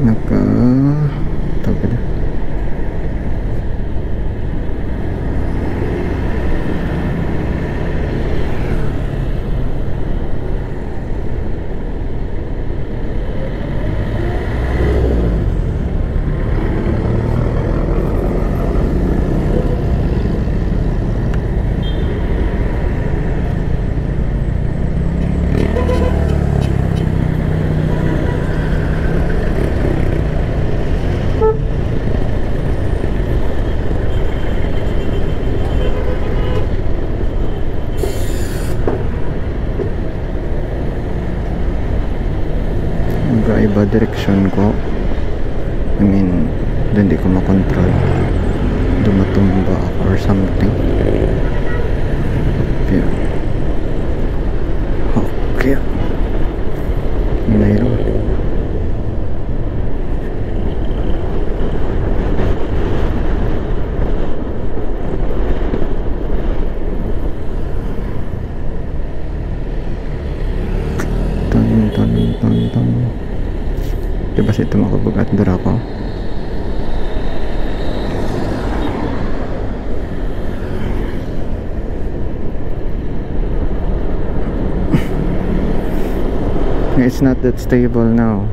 naka tawag na. Iba direksyon ko, I mean hindi ko makontrol, dumatumba ako or something. Yeah. Okay, mayroon ton. Diba siya ito makabugat dura ko? It's not that stable now.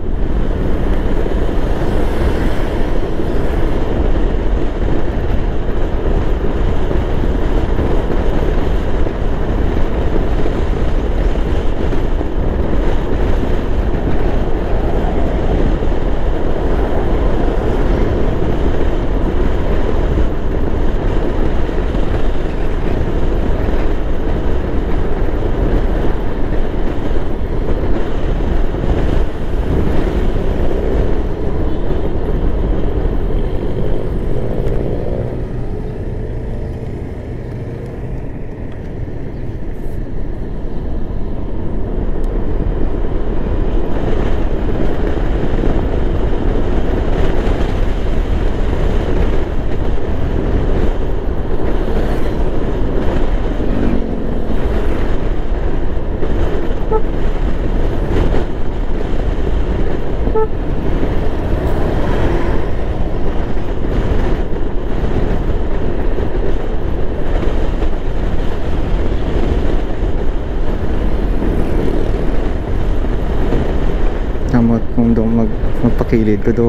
Kamot kung doon magpakilid ko do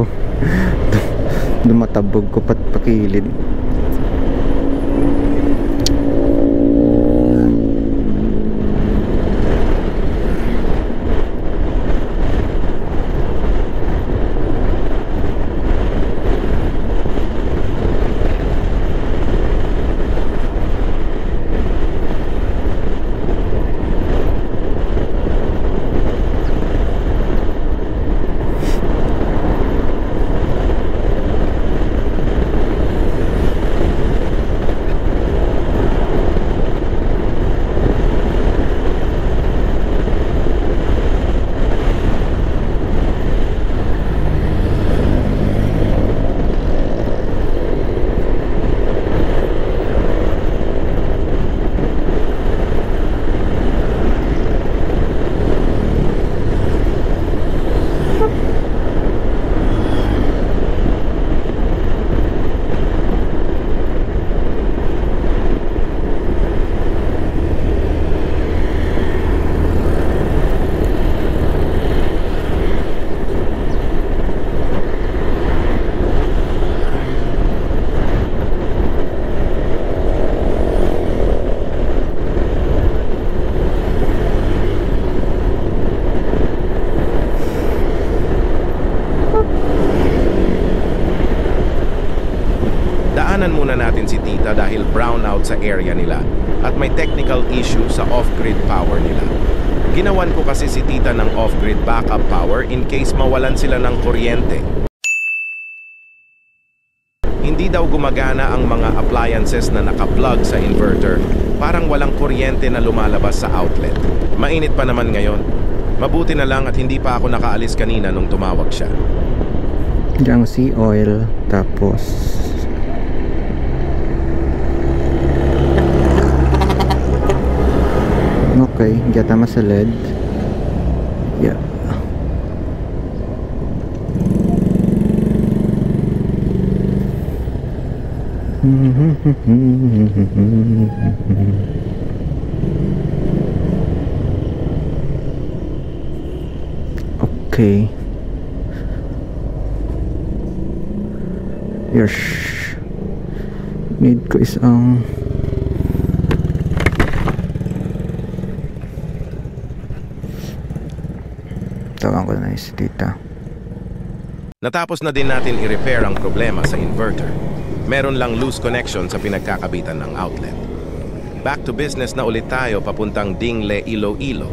dumatabog ko pat pakilid. Muna natin si Tita dahil brownout sa area nila at may technical issue sa off-grid power nila. Ginawan ko kasi si Tita ng off-grid backup power in case mawalan sila ng kuryente. Hindi daw gumagana ang mga appliances na naka-plug sa inverter. Parang walang kuryente na lumalabas sa outlet. Mainit pa naman ngayon. Mabuti na lang at hindi pa ako nakaalis kanina nung tumawag siya. Diyan sea oil, tapos okay, gata sa LED. Yeah. Okay. Yes. Need ko isang tawag ko na si tita. Natapos na din natin i-repair ang problema sa inverter. Meron lang loose connection sa pinagkakabitan ng outlet. Back to business na ulit tayo papuntang Dingle, Iloilo.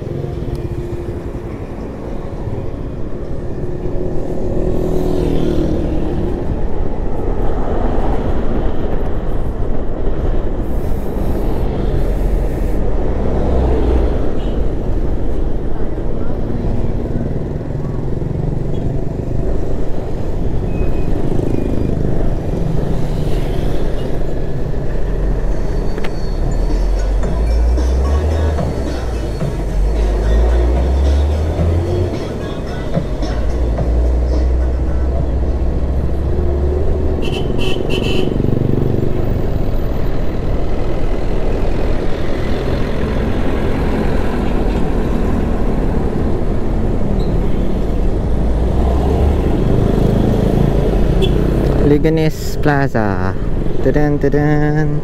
Liganes Plaza. Tadan tadan.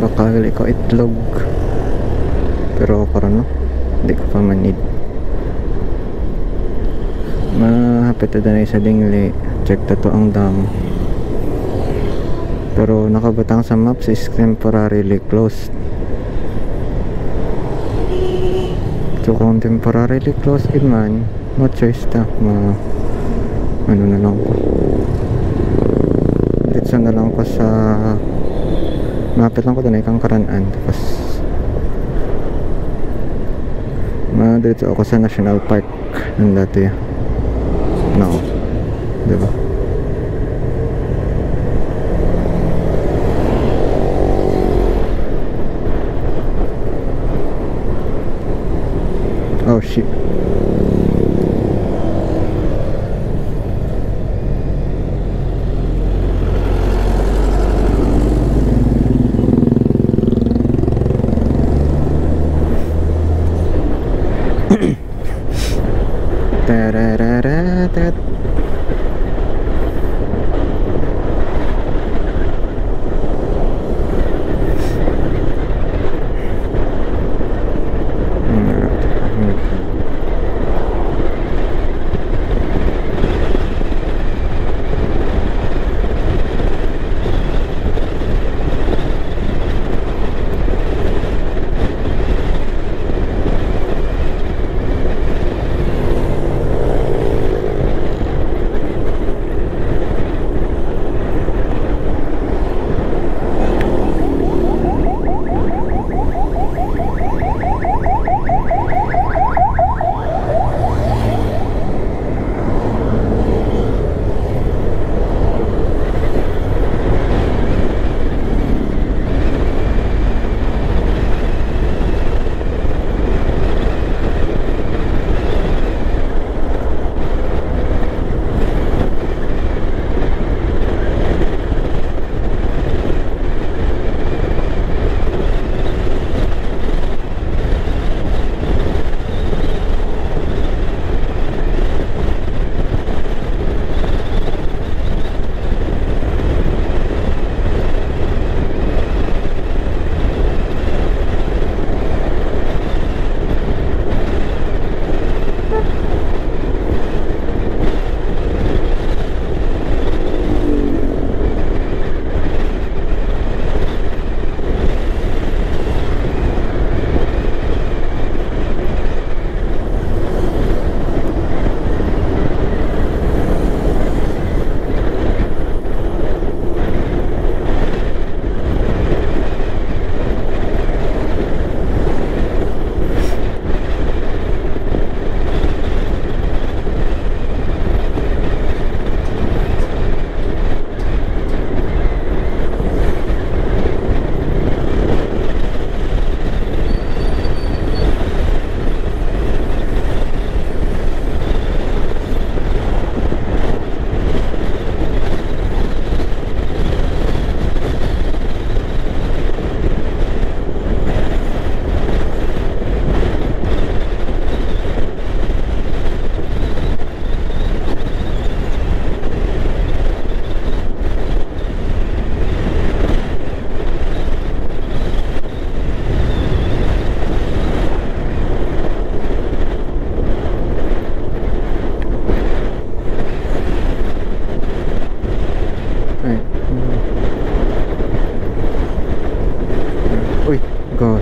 Bakal ikaw itlog pero karon no hindi ko pa manid mahapit na sa Dingle. Check to ang dam pero nakabutang sa maps is temporarily closed. So kung temporarily closed man no choice ta ano na lang ko dito na lang ko sa malapit lang ko doon ay kang Karanaan. Tapos dito ako sa National Park ng dati no, diba? Oh shit.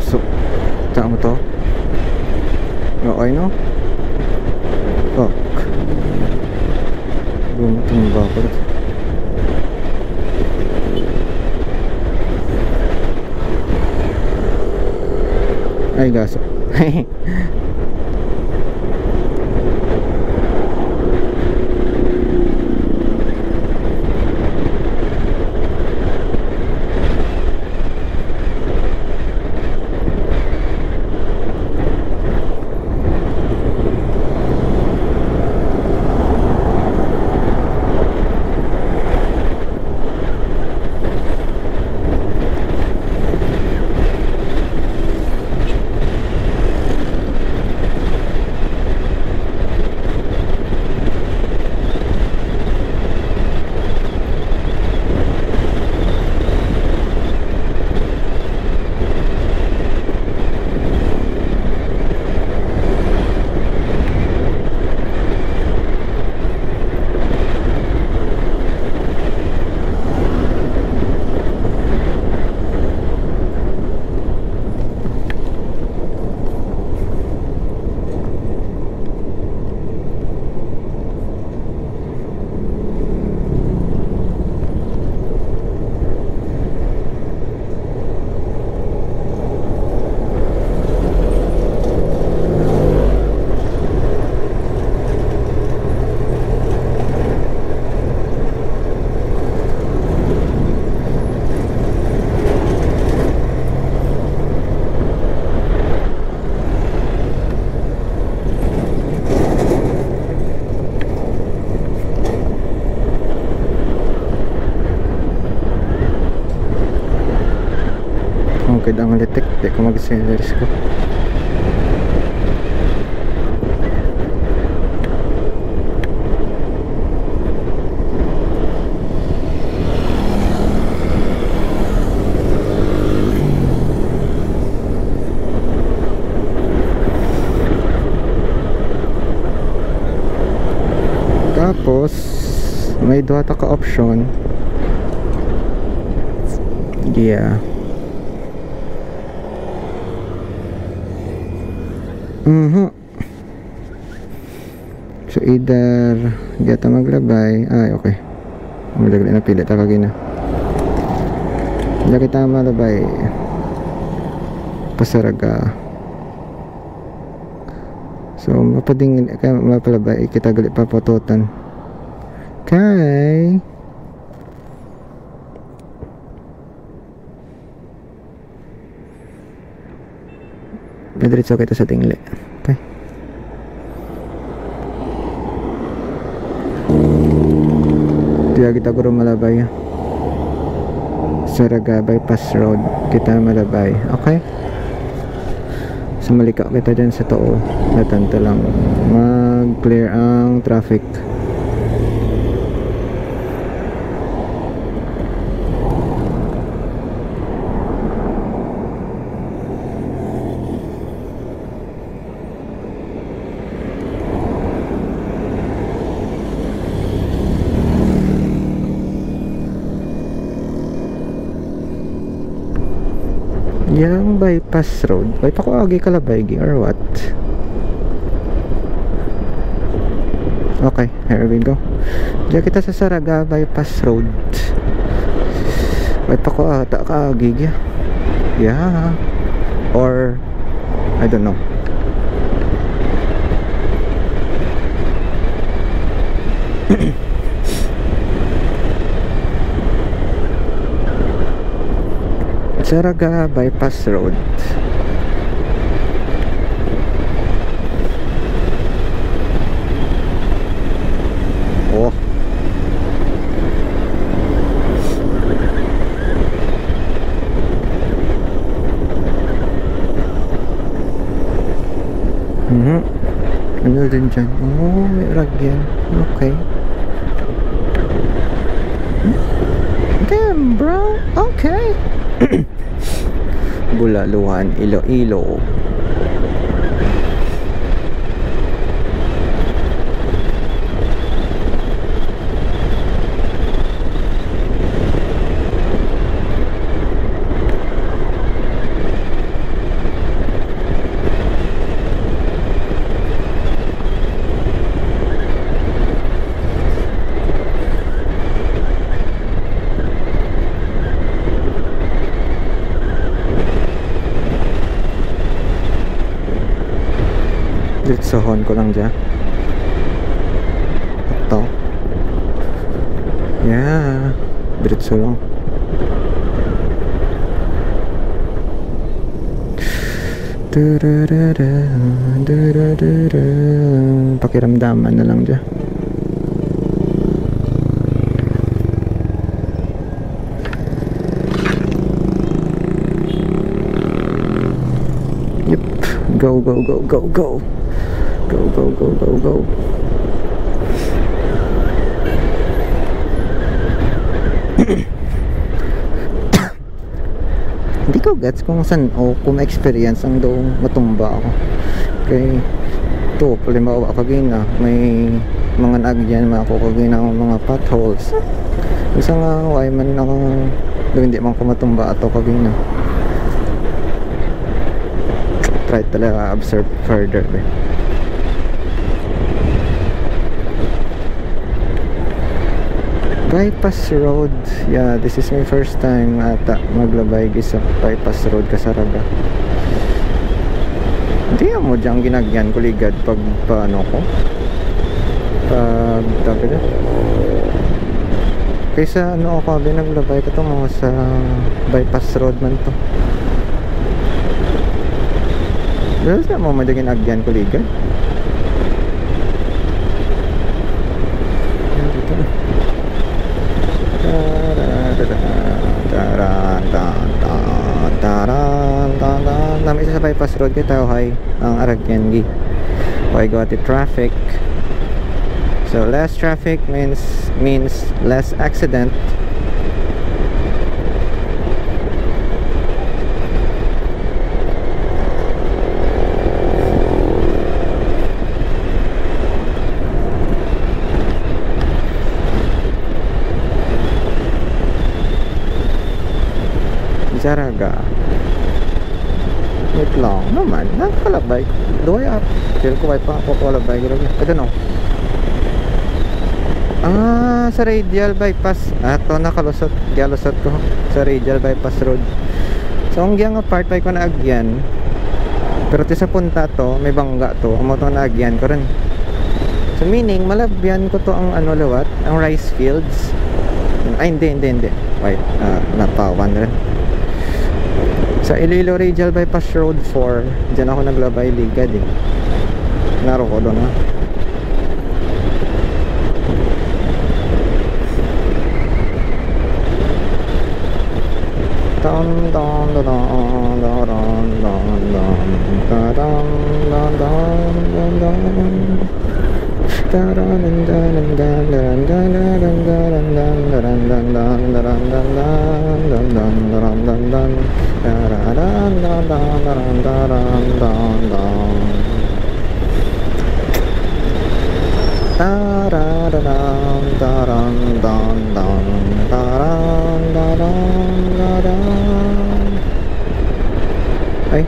So, saan mo to? Okay, no? Fuck. Bumutumba ako. Ay, gaso. Ang ang litik, di ko mag-sellers ko. Tapos may duha ta ka option. Yeah. So either di ata maglabay. Ay okay, maglagay na pili ta kagina. Di kita malabay pasaraga. So mapadingin kaya mapalabay kita gali papototan. Okay. Diretso kita sa tingli. Okay. Kaya kita guro malabay. Saraga bypass road kita malabay. Okay. So malika kita dyan sa too. Natanto lang mag-clear ang traffic. Yang bypass road. Wait ako agi kalabay or what? Okay, here we go. Diyan kita sa Saraga bypass road. Wait ako ata kaagi. Yeah. Or I don't know. Saraga bypass road. Oh. Ano din dyan? Oh, may ragyan. Okay. Damn, bro. Okay. Bulaluhan, Iloilo. diretsohon ko lang dyan. Ito. Yeah. Diretso lang. Pakiramdaman na lang dyan. Yep. Go, go, go, go, go. Go, go, go, go, go. Hindi ko gets kung saan o kung experience ang daw matumba ako. Okay. Ito, halimbawa kagina, may mga naagyan, mga kukagina ng mga potholes. Isa nga, why man na hindi man ko matumba ato kagina. Try talaga observe further. Bypass Road. Yeah, this is my first time ata maglabay sa Bypass Road Kasaraga. Hindi mo diyang ginagyan ko ligad pag paano ko pag tabi na kaysa ano ako naglabay ka to mga sa Bypass Road man to. Dahil sa mo madagin agyan ko ligad. Namin isa sa Bypass Road kay tao hay ang Aragyangi. Okay, got the traffic. So less traffic means less accident. Saraga. Wait lang naman, nakakalabay. Doy up. Feel ko ay pa ako kalabay. I don't know. Sa radial bypass. Ito nakalusot. Galusot ko sa radial bypass road. So ang giyang part ay ko na agyan. Pero ti sa punta to, may bangga to. Amo to na agyan ko rin. So meaning, malabyan ko to ang ano lawat, ang rice fields. Ay hindi. Wait, napawan rin. Sa Iloilo Radial Bypass Road 4, dyan ako naglabay ligad eh. Naro ko doon ha. Ay.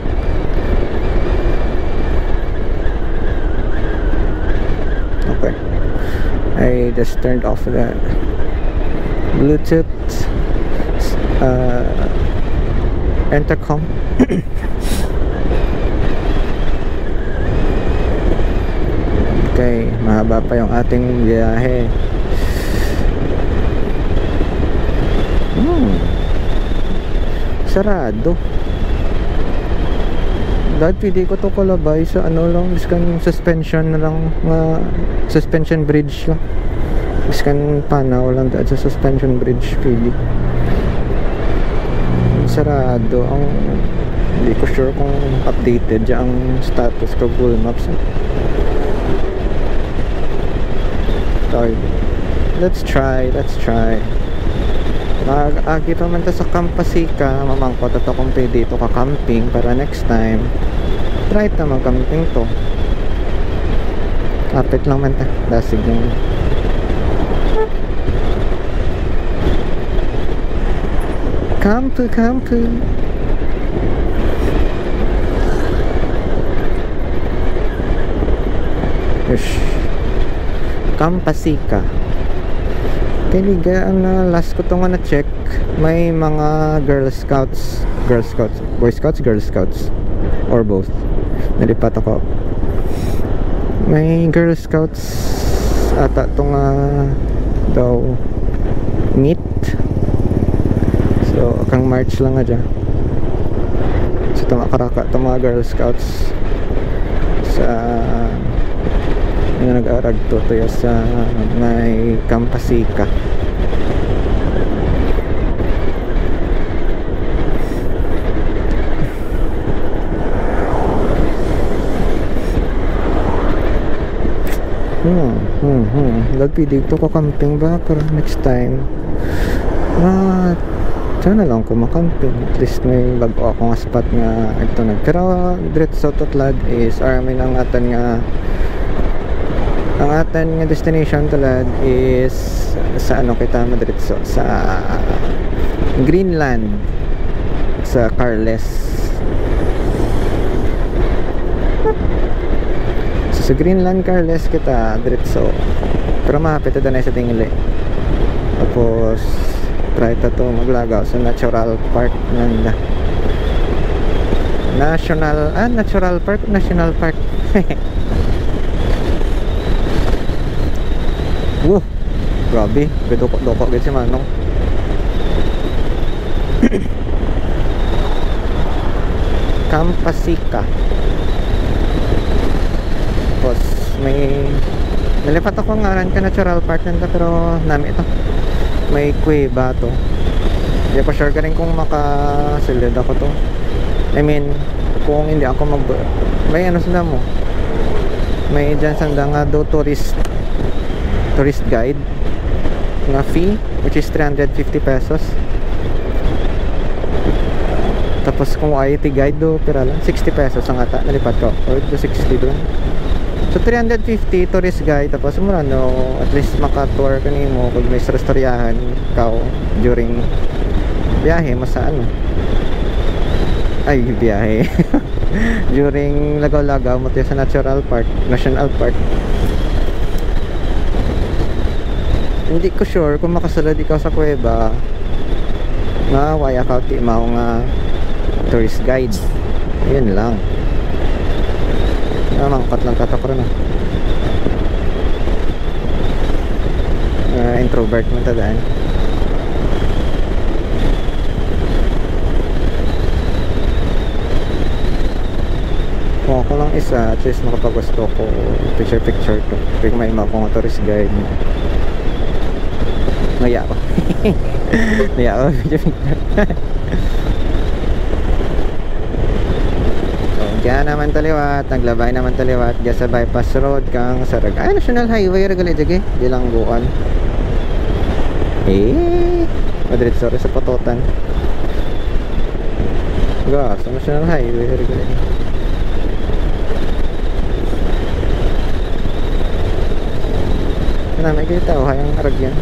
Okay. I just turned off the Bluetooth intercom. Okay, mahaba pa yung ating biyahe. Sarado. Dahil pwede ko to kalabay sa ano lang, biskan suspension na lang, suspension bridge lang. Biskan panaw lang dahil sa suspension bridge pwede. Sarado. Ang hindi ko sure kung updated dyan ang status ko Google Maps. Sorry. Let's try. Mag-agi pa man ta sa Campasica, mamangkot ato kung pwede ito ka-camping para next time try ta mag-camping to. Kapit lang man ta, dasig yung campu. Yush. Campasica. Kaya ang last ko itong na-check, may mga Girl Scouts, Boy Scouts, Girl Scouts, or both. Nalipat ako. May Girl Scouts ata itong daw meet. So kang March lang nga dyan. So tumakaraka itong mga Girl Scouts sa nag-arag to sa may Campasica. Lagi dito ko camping ba para next time. Sana lang ko makamping. At least may bago akong spot nga ito na. Pero diretso sa Totlad is amin ang atan nga destination Totlad is sa ano kita madiretso sa Greenland sa Carles. So, sa Greenland Carles kita diretso. Pero mahapit na sa Tingle. Tapos try to maglagaw sa Natural Park nanda. Natural Park. Wow, grabe, doko gid si Manong. Campasica. Tapos may nalipat ako ngaran ka Natural Park nanda, pero nami ito may kuweba to. Hindi pa sure ka rin kung makasilid ako to. I mean, kung hindi ako may ano sila mo, may dyan sanda nga do tourist guide nga fee, which is 350 pesos. Tapos kung IT guide do pera lang 60 pesos ang ata nalipat ko, or do 60 doon. So 350 tourist guide, tapos mura no, at least maka-tour ka nimo kung may storyahan ka during biyahe mo sa ano. Ay, biyahe. During lagaw-lagaw mo tayo sa National Park. Hindi ko sure kung makasulod ikaw sa kuweba nga waya ka ti mao nga tourist guide. Yun lang. Mangkat lang katakro na. Introvert mo tadaan. Kung ako lang isa, at least makapagusto ko picture to. Pag may mga kong tourist guide. Ngaya ako. Picture. Diyan naman taliwat, naglabay naman taliwat diyan sa bypass road kang sarag. Ay, National Highway regali jage, Bilangguan. Madrid sorry sa Patotan. Sa National Highway regali. May kita hayang aragyan.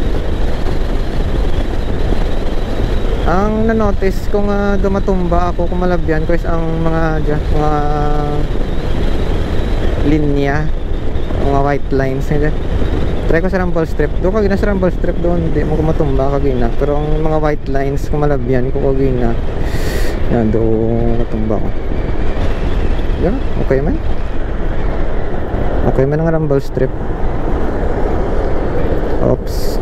Ang na-notice kung dumatumba ako, kung malabyan ko is ang mga linya, mga white lines nila. Try ko sa rumble strip. Doon kagina sa rumble strip doon, hindi mo kumatumba kagina. Pero ang mga white lines, kung malabyan ko kagina, yan, doon matumba ko. Yan, okay man. Okay man ang rumble strip. Oops.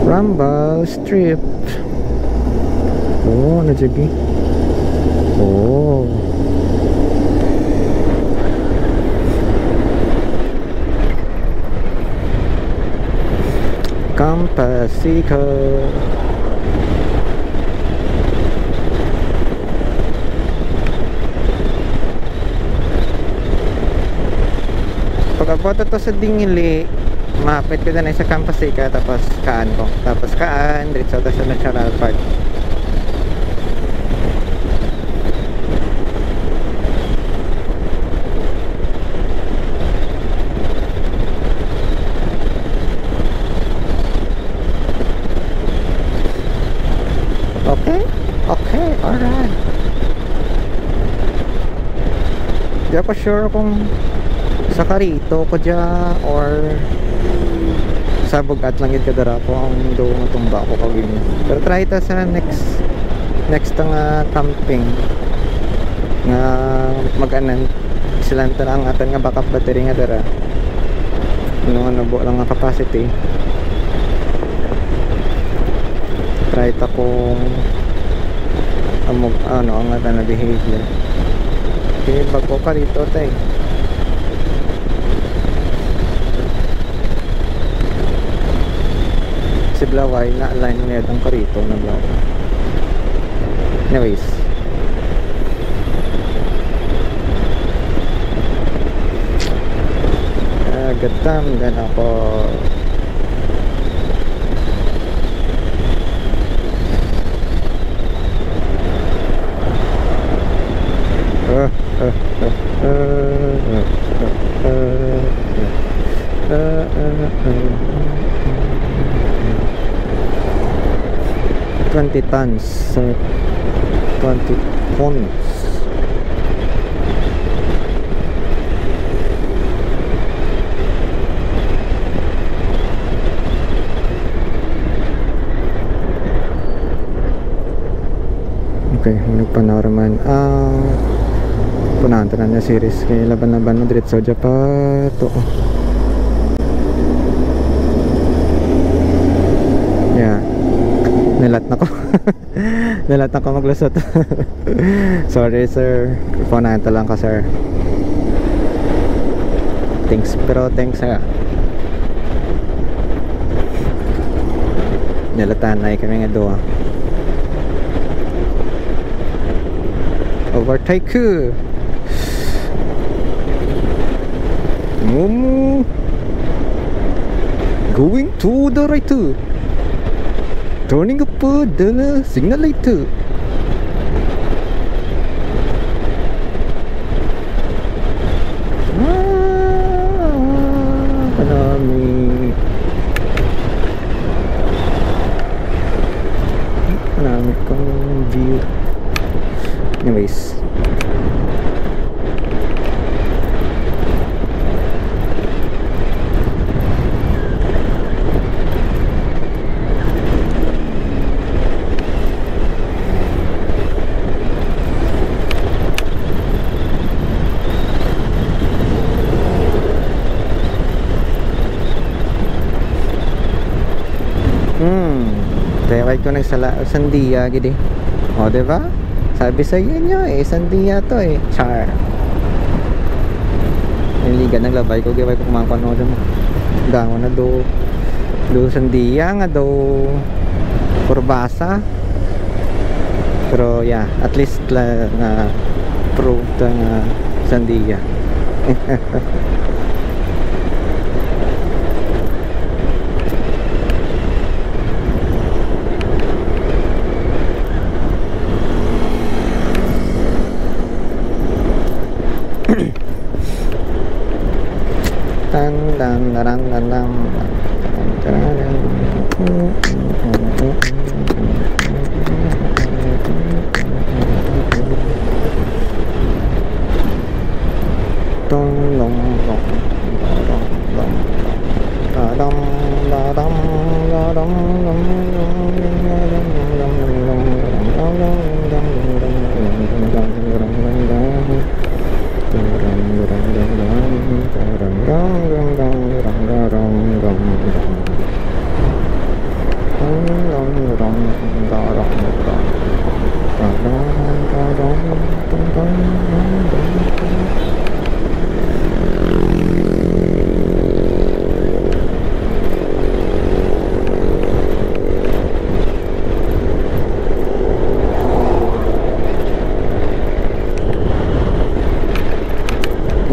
Rumble strip. Oh, najagi. Oh. Campasica. Pagkapunta to sa Dingili, mapit ko na sa Campasica, tapos kaan ko. Tapos kaan, diretso to sa National Park. Okay, alright. Di ako sure kung sa Carito ko dyan or sabog at langit kadara ko ang do nga tumba ko kagin. Pero try ta sa next nga camping nga mag-anan sila ang atan nga backup battery nga dara. Ano nga nabo lang nga capacity. Try ta kung ano ang atan na behavior. Okay, bago ka rito tay. Si Blaway na align niya ang karito na Blaway. Anyways, gatam gan ako. $20 tons, 20 tons. Okay, nagpanorman punahan na series kay laban-laban Madrid sa Japan to. Yeah, nilat na ko. Nilat na ko maglusot. Sorry sir, punahan lang ka sir. Thanks, pero thanks ha. Nilatan na kami nga doa. Overtake Momo going to the right, turning up the signal light. Panami kong view. Anyways, tewag ko sandia gidi. O, diba? Sabi sa inyo sandia to char. Niliga naglabay ko gaway ko kumapanood mo. Dango na do sandia nga do kurbasa. Pero yeah, at least na proved nga sandia.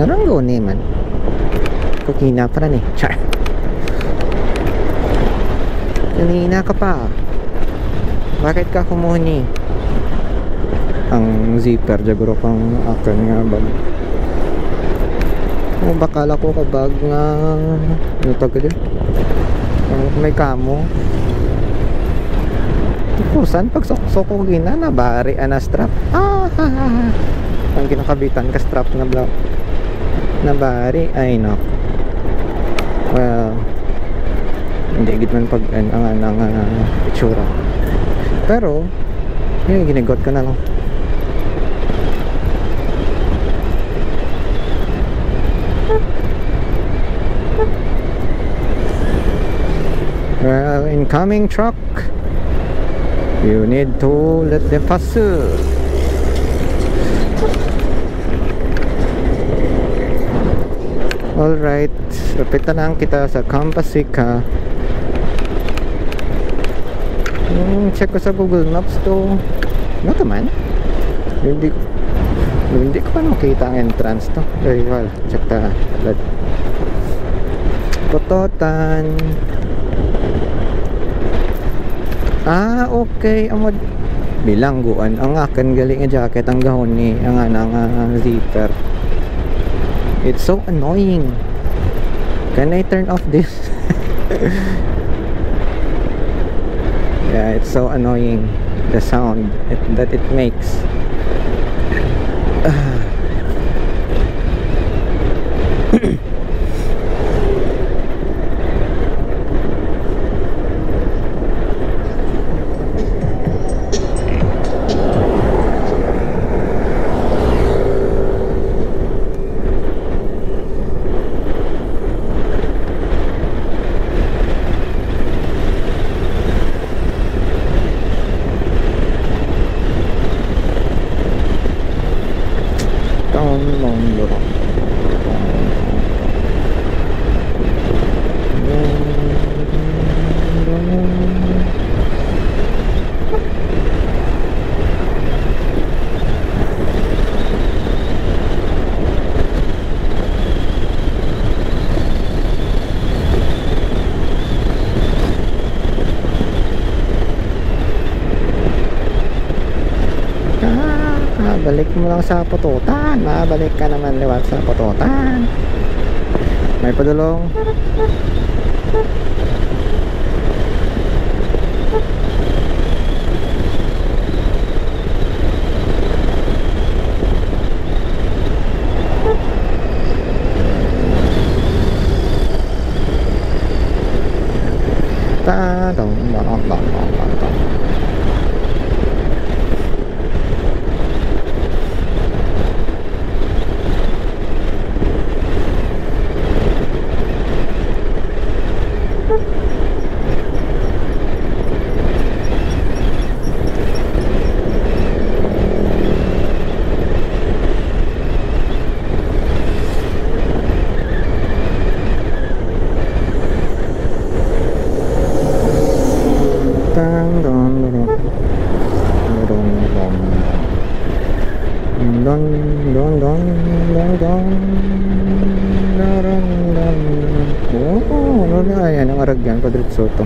Naranggo ni man kukina pa rin char. Kanina ka pa, bakit ka kumuni? Ang zipper jaguro kang akin nga bag. O bakala ko ka bag nga ano tawag din? May kamo. Kusan pag sok-sok gina na bari ana strap. Ang kinakabitan ka strap na block. Na bari ay no. Well, Hindi gid man pag ang itsura. Pero yun, ginigot ko na lang. Well, incoming truck. You need to let them pass. Alright, lapit na lang kita sa Campasica. Check ko sa Google Maps to. Ano to man? Hindi ko pa makita ang entrance to. Very well, check ta. Pototan. Okay. Amod bilangguan ang akin galing nga jacket ang gahon ni ang zipper. It's so annoying. Can I turn off this? Yeah, it's so annoying, the sound that it makes. Balik mo lang sa Pototan. Mabalik ka naman liwat sa Pototan. May padulong. Ta-dong, dong, dong, dong, dong, dong. Ayan ang Aragyan, Padritso to.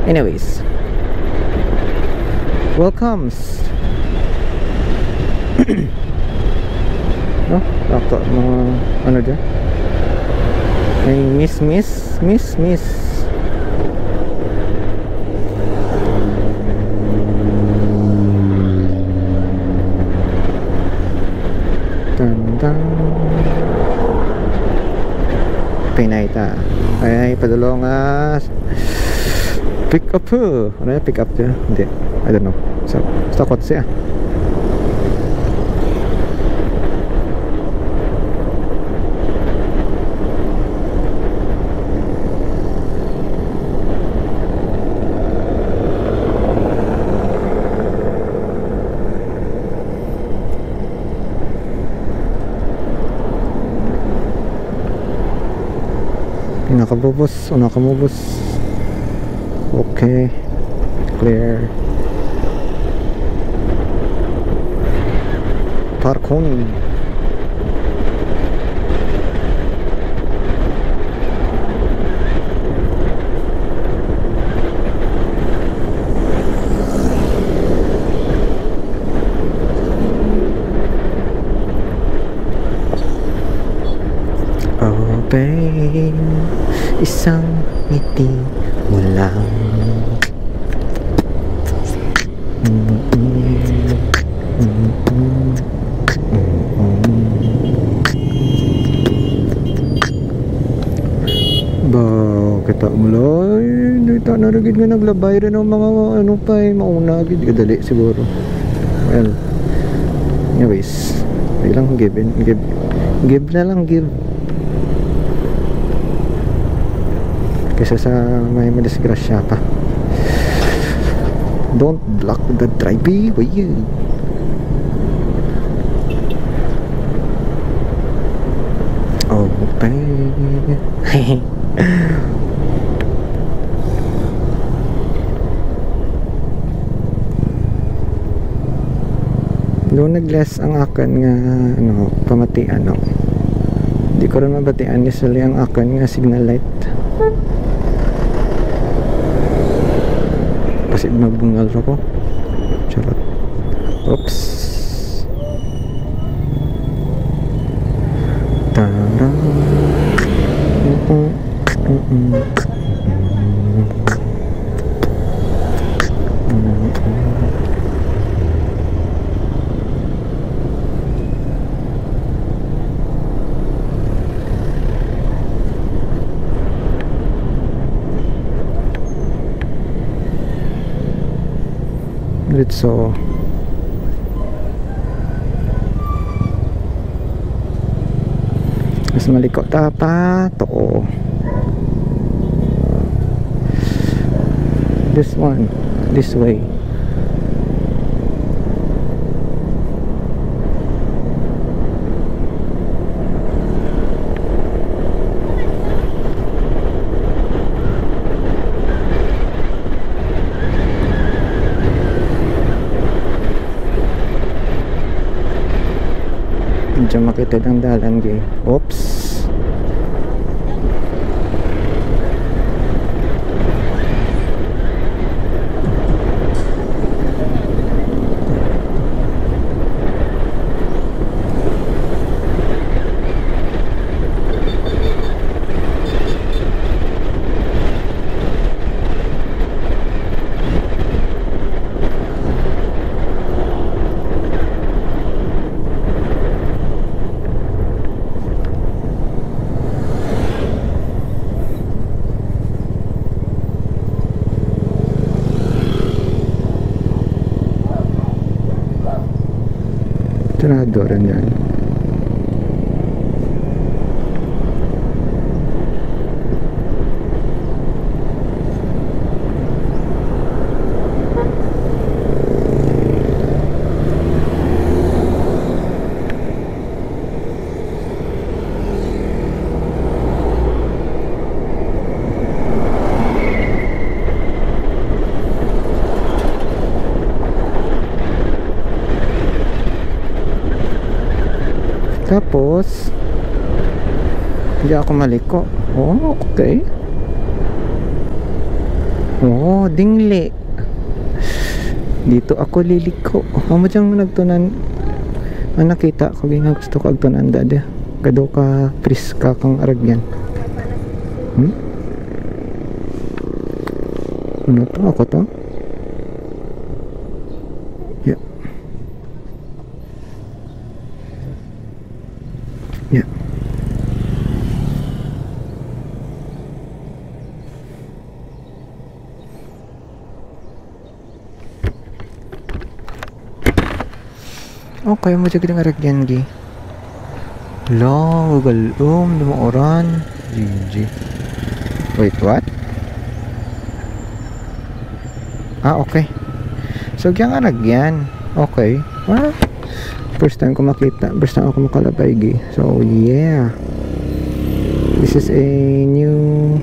Anyways, welcomes. No, ako mga ano dyan? May miss. Pinayta. Ay, padulong pick up. Ano yung pick up dyan? Hindi. I don't know. So, basta kotse Nakamubos. Okay, clear. Parkon. Babe, isang ngiti mo lang. ta mulay hindi ta narigid nga naglabay rin ng mga ano pa mauna agad kadali siguro. Well, anyways, ilang give na lang give kaysa sa may madisgrasya pa. Don't block the driveway. Okay. Doon nag-less ang akin nga ano, pamatian no. Di ko rin mabatian usually ang akin nga signal light. Kasi magbungal ko. Charot. Oops. Tara. So mas maliko ta pa to. This one, this way. Medyo makita ang dalan gay. Oops. Sarado rin yan. Tapos hindi ako maliko. Oh, okay. Oh, dingli. Dito ako liliko. Amo diyang nagtunan. Ang nakita ko nga gusto ko agtunan dada. Kado ka priska kang aragyan. Ano to? Ako to? Yeah. Yeah. Okay, mo jud nga ragyan gi. Lo, galum oran. GG. Wait, what? Ah, okay. So gyang ragyan. Okay. Ah. First time ko makita, first time ako makalabay gi. So yeah, this is a new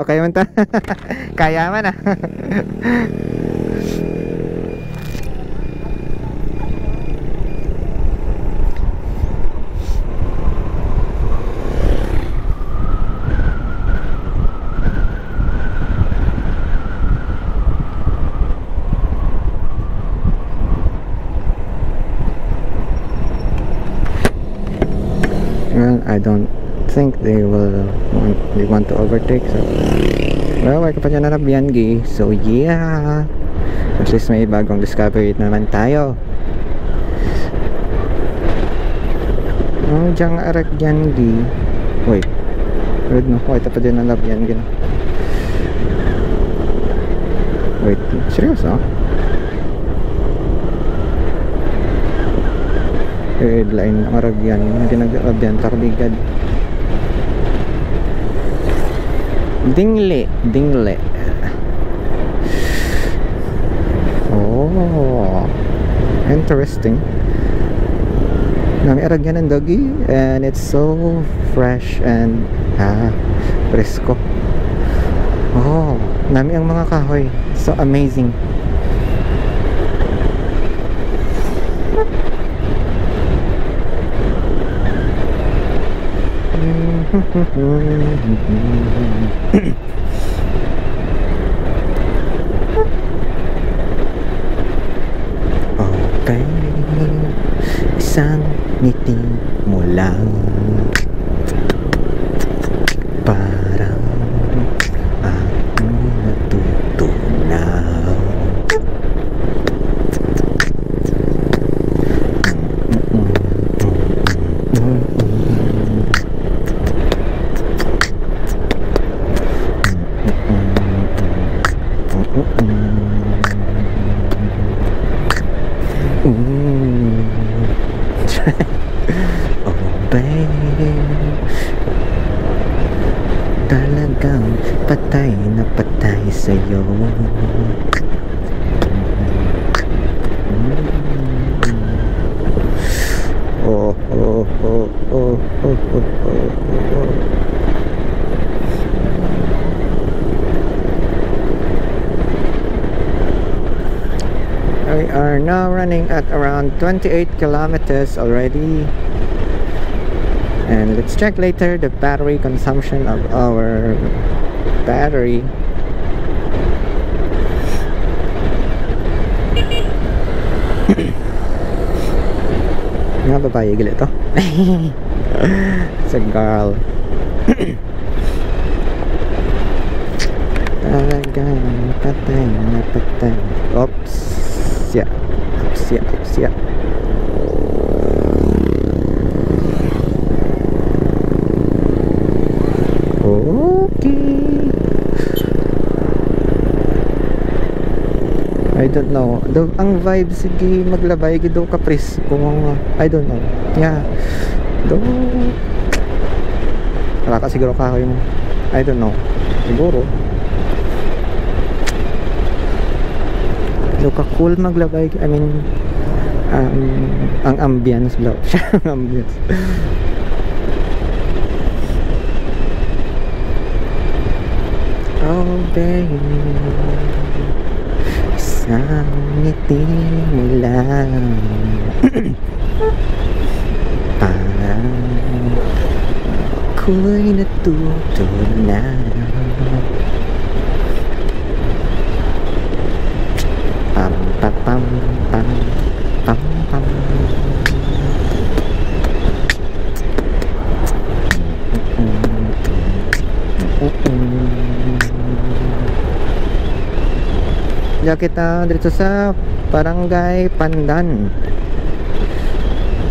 okay man ta. Kaya man ah. I don't think they want to overtake, so well, may kapanya na nabiyan gi. So yeah, at least may bagong discovery naman tayo. Ang diyang aragyan di. Wait. Wait no. Wait, pa din ang labyan. Gina. Wait. Seryoso? Headline ang aragyan. Hindi nag-labyan. Takligad. Dingle. Dingle. Oh. Interesting. Nami aragyan ng doggy and it's so fresh and fresco. Oh, nami ang mga kahoy. So amazing. Okay. Isang ngiti mo lang parang aking natutunaw. Oh babe, talagang patay na patay sa'yo. Oh, oh, oh, oh, oh, oh, oh. We are now running at around 28 kilometers already, and let's check later the battery consumption of our battery. Nga babae gali to. It's a girl. Talagang patay na patay. Oops. Yeah. Oops, yeah. Oops, yeah. Okay. I don't know. Ang vibe sige maglabay gido kapris kung I don't know. Yeah. Wala ka siguro kahoy mo. I don't know. Siguro. Ka cool maglabay. I mean ang ambience daw siya. Ang ambience. Oh baby, isang ngiti mo lang parang ako'y natutunaw. Pam pam pam pam pam pam. Diyan kita dito sa Barangay Pandan.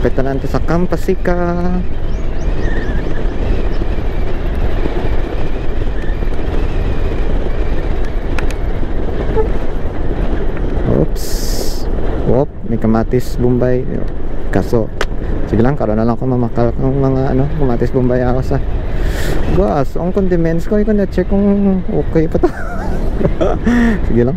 Pito natin sa Campasica. Oops. Wop, may kamatis Bombay. Kaso, sige lang, karoon na lang ako mamakal ng mga kamatis Bombay ako sa gas. Ang condiments ko, na check kung okay pa to. Sige lang.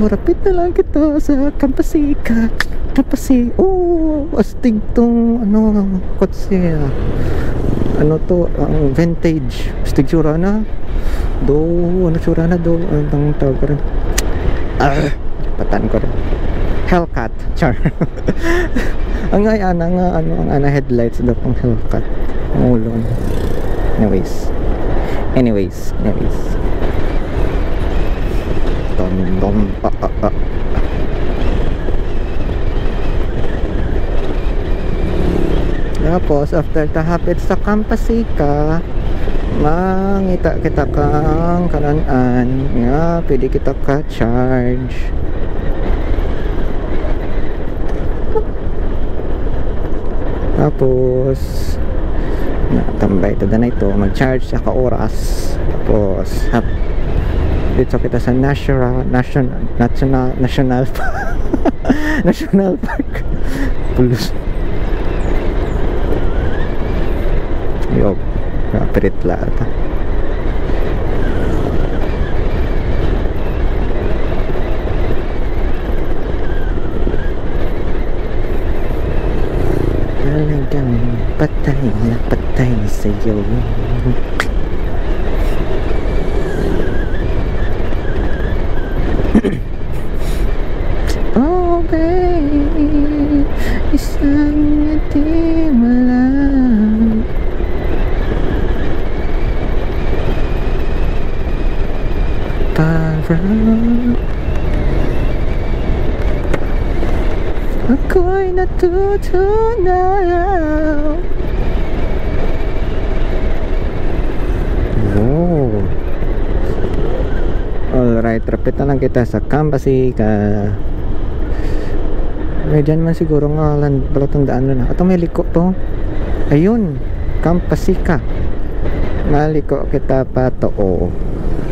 Rapid na lang kita sa Campasica. Astig tong kotse. To, ang vintage. Astig tsura na. Tsura na do. Anong tawag ko rin? Patan ko rin. Hellcat. Char. ang headlights daw pang Hellcat. Ang ulong. Anyways. Tapos after tahapit sa Campasica, mangita kita kang kanan-an nga pwede kita ka charge. Tapos natambay ito na ito mag-charge sa ka-oras. Tapos dito kita sa national national park plus yo kapirit lahat. Talagang patay na patay sa'yo. Oh babe, isang ngiti mo lang. Para ako'y natutunaw. Oh. Alright, rapid na lang kita sa Campasica. May dyan man siguro nga balatandaan na. Ito may liko to. Ayun, Campasica. Maliko kita pa to. Oh.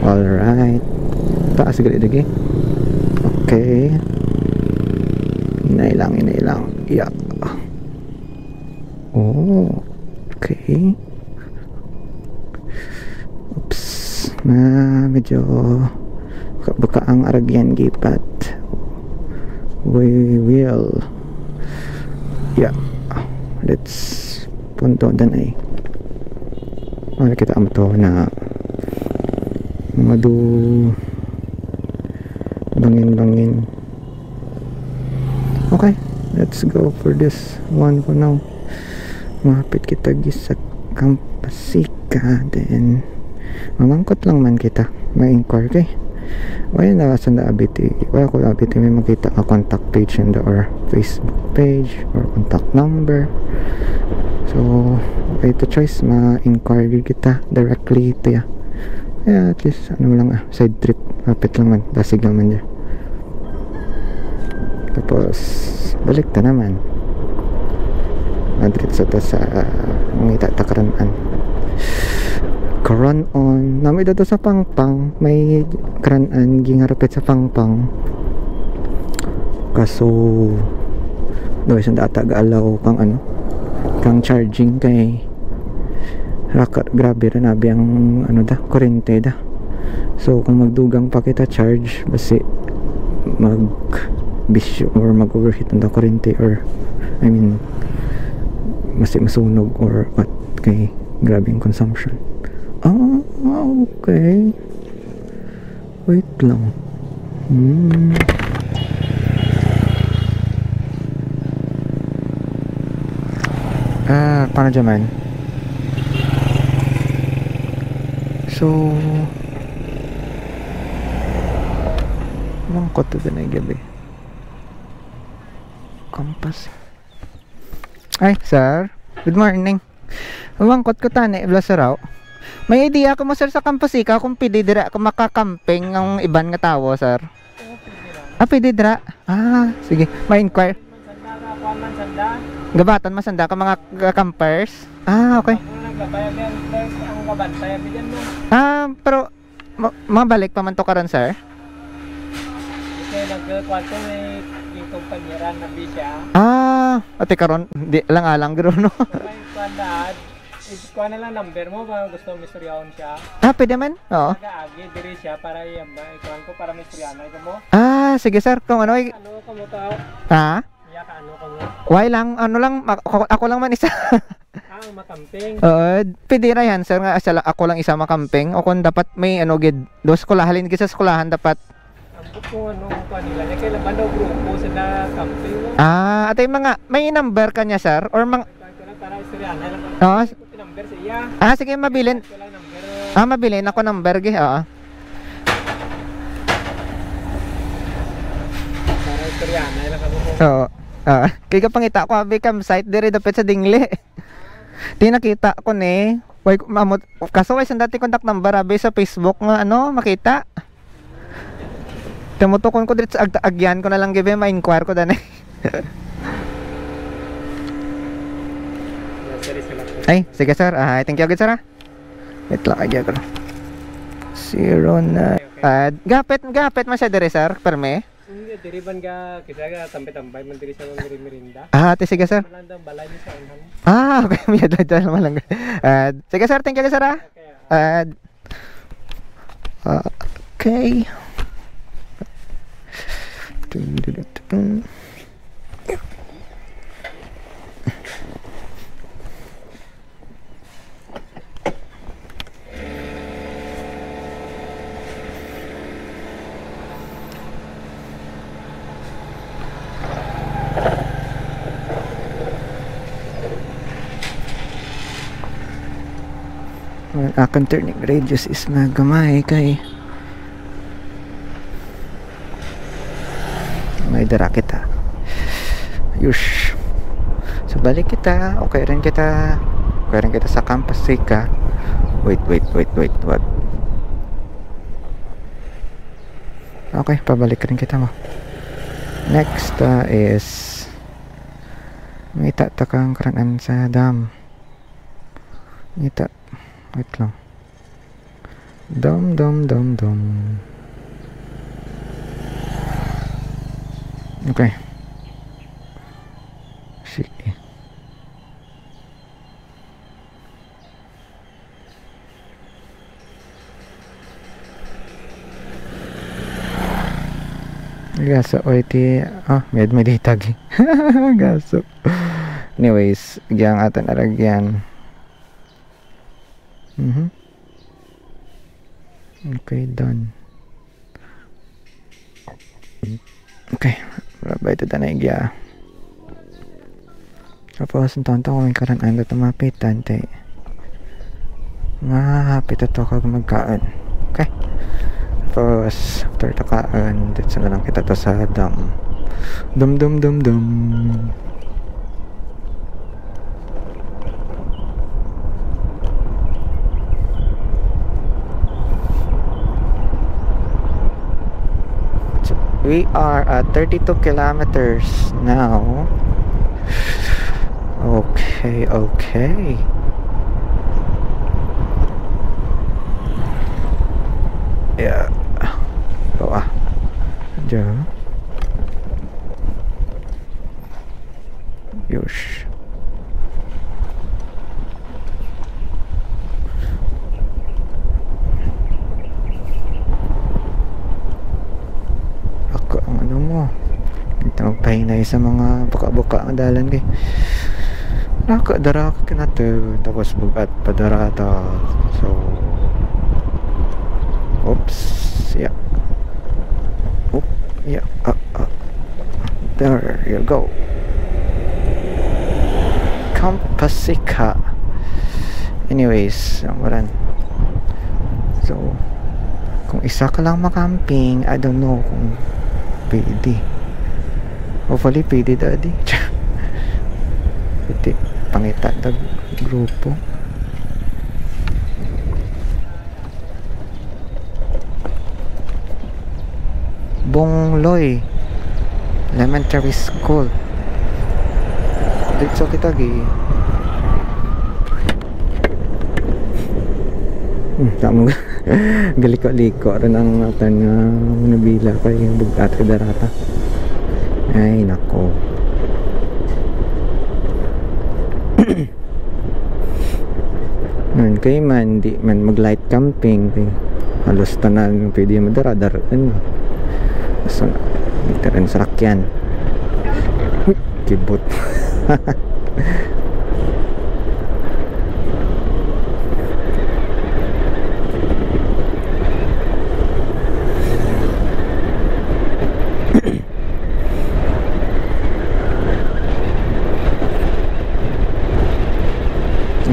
Alright. Taas gali-gali. Okay. Inay lang. Yeah. Oh. Okay. Oops. Medyo buka ang aragyan gipat. We will. Yeah. Let's punto dan ay. Kita am to na madu bangin. Okay, let's go for this one for now. Mahapit kita sa Campasica, then mamangkot lang man kita ma-inquire kay wala na sanda abiti wala ko abiti may makita ka contact page and or Facebook page or contact number, so okay to choice ma-inquire kita directly to ya. Yeah, at least ano lang side trip, kapit lang man, dasig lang man dyan. Tapos balik ta naman Madrid sa mangita takaranaan karan on nami dito sa Pangpang, may karanaan gingarapit sa Pangpang, kaso doon isang data gaalaw kang charging kay grabe rin nabi ang kurente da. So kung magdugang pa kita charge basi mag bisyo or mag overheat ang kurente, or I mean masunog or what, kay grabe ang consumption. Okay, wait lang. Paano dyan? So mangkot to na gabi Compass. Ay sir, good morning. Mangkot ko tani Blasaraw. May idea ko mo sir sa Campasica kung pwede dira ako makakamping ng iban nga tawo sir. Pwede dira. Sige, ma-inquire. Gabatan masanda ka mga campers. Okay. Pero mabalik pa man to karon sir. Ate karon di lang alang giro no. Ikuha na lang number mo para gusto misteryawan siya. Pwede man? Oo. Nag-aagi, diri siya para iyamba. Ikuha ko para misteryawan. Ito mo? Sige sir. Kung ano ay... Ano ka mo tao? Iya ka ano ka mo? Why lang, ako lang man isa. Makamping. Pwede ra yan sir nga ako lang isa makamping. O kung dapat may gid, dos kulahalin gid sa skulahan dapat. Kung ano pa nila. Kailan ba daw grupo sila camping mo? Atay mga, may number ka niya sir? Or para istoryahan. number sa iya. Ah, sige, mabilin. Ko lang number. Ah, mabilin ako ng berge, oo. Para Koreana lang kamo mo. Oo. Kaya kapangita ko, abi campsite, diri dapat sa Dingle. Di nakita ko ni. Why, mamot, kaso why dati contact number, abi sa Facebook nga, ano, makita. Tumutukon ko dito sa agyan ko na lang gibe, ma-inquire ko dani. Ay, sige sir. Thank you agad sir. Wait lang agad ko. 09. Gapet man siya dire sir, perme. Hindi, diriban ka, kita ka tambay-tambay man diri sa mga merinda. Ate sige sir. Malandang balay ni sa unhan. Okay, may dala naman lang. Sige sir, thank you sir. Okay. Ang akong turning radius is magamay kay may dara kita. Yush. So balik kita. Okay rin kita sa campus Sika. Wait. What? Okay, pabalik rin kita mo. Next is may tatakang karanan sa dam. Wait lang. Dom. Okay. Sige. Gaso OIT. May ditag. Gaso. Anyways, gyang atan aragyan. Okay, done. Okay, rabay ito na igya. Tapos, ang tonto ko may karanaan ito mapitan, te. Mahapit ito kag magkaan. Okay. Tapos, after ito kaan, dito na lang kita to sa dam. Dum. We are at 32 kilometers now. Okay. Yeah. Go Diyan. Yush. Magpahinay sa mga buka-buka ang dalan kay nakadara ka na to tapos bugat padarata so oops yeah there you go Campasica. Anyways waran so kung isa ka lang makamping I don't know kung pwede. Hopefully pwede daddy. Pwede pangita dag grupo. Bongloy Elementary School. Dito kita gi. Tamo galiko-liko rin ang atan nga nabila kay bugat ka darata. Ay nako. Kay man di man mag light camping kay halos tanan pwede madara-daraan. So dito rin sa rakyan kibot.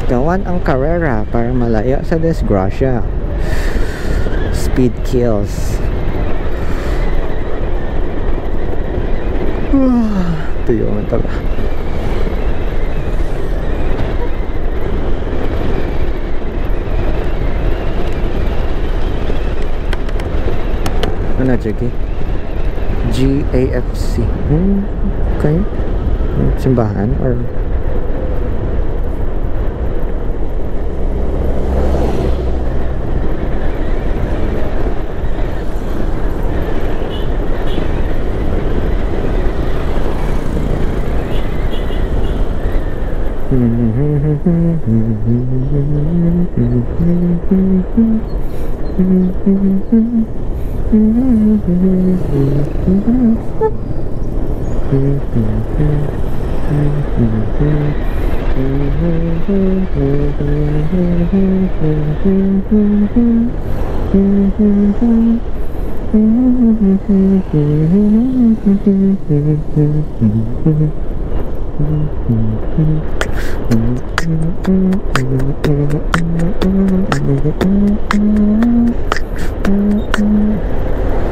Ikaw Tawan ang karera para malaya sa disgrasya. Speed kills. Tuyo man tala. Ano Jackie? GAFC. Okay. Simbahan or